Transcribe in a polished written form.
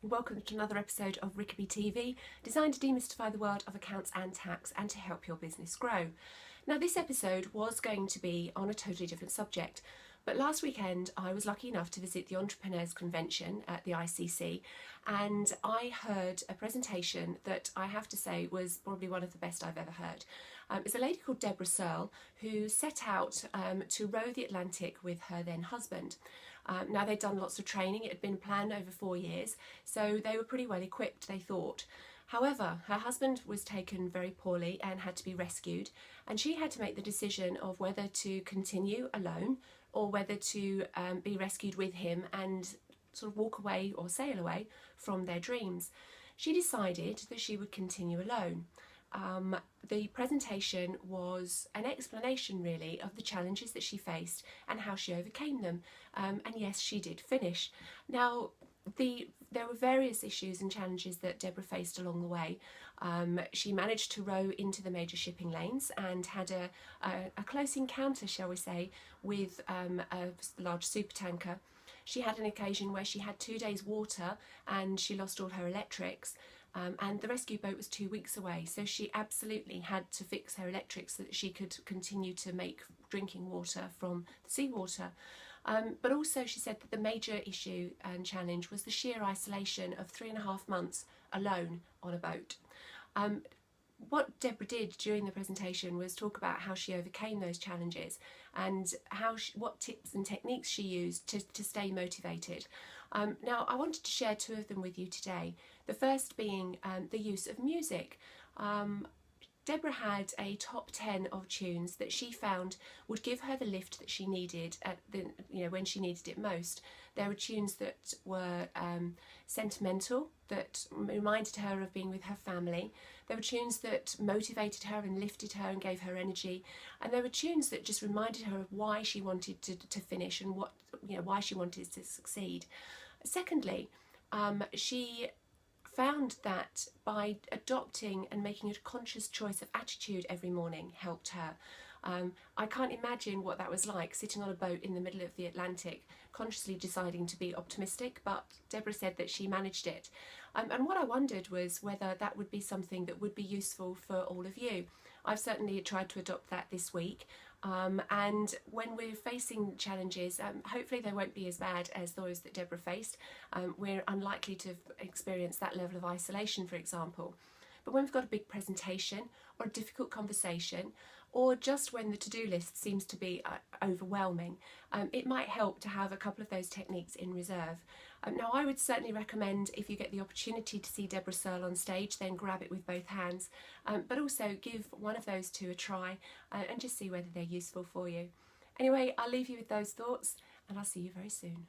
welcome to another episode of RickabyTV, designed to demystify the world of accounts and tax and to help your business grow. Now, this episode was going to be on a totally different subject, but last weekend I was lucky enough to visit the Entrepreneurs Convention at the ICC, and I heard a presentation that I have to say was probably one of the best I've ever heard. It's a lady called Debra Searle who set out to row the Atlantic with her then husband. Now, they'd done lots of training. It had been planned over 4 years, so they were pretty well equipped, they thought. However, her husband was taken very poorly and had to be rescued, and she had to make the decision of whether to continue alone or whether to be rescued with him and sort of walk away or sail away from their dreams. She decided that she would continue alone. The presentation was an explanation really of the challenges that she faced and how she overcame them, and yes, she did finish. Now, there were various issues and challenges that Debra faced along the way. She managed to row into the major shipping lanes and had a close encounter, shall we say, with a large supertanker. She had an occasion where she had 2 days water and she lost all her electrics. And the rescue boat was 2 weeks away, so she absolutely had to fix her electrics so that she could continue to make drinking water from the seawater. But also she said that the major issue and challenge was the sheer isolation of 3.5 months alone on a boat. What Debra did during the presentation was talk about how she overcame those challenges and what tips and techniques she used to stay motivated. Now, I wanted to share 2 of them with you today. The first being the use of music. Debra had a top 10 of tunes that she found would give her the lift that she needed when she needed it most. There were tunes that were sentimental, that reminded her of being with her family. There were tunes that motivated her and lifted her and gave her energy, and there were tunes that just reminded her of why she wanted to finish and why she wanted to succeed. Secondly, she found that by adopting and making a conscious choice of attitude every morning helped her. I can't imagine what that was like, sitting on a boat in the middle of the Atlantic, consciously deciding to be optimistic, but Debra said that she managed it. And what I wondered was whether that would be something that would be useful for all of you. I've certainly tried to adopt that this week. And when we're facing challenges, hopefully they won't be as bad as those that Debra faced. We're unlikely to experience that level of isolation, for example. But when we've got a big presentation or a difficult conversation, or just when the to-do list seems to be overwhelming, it might help to have a couple of those techniques in reserve. Now, I would certainly recommend, if you get the opportunity to see Debra Searle on stage, then grab it with both hands, but also give one of those 2 a try and just see whether they're useful for you. Anyway, I'll leave you with those thoughts and I'll see you very soon.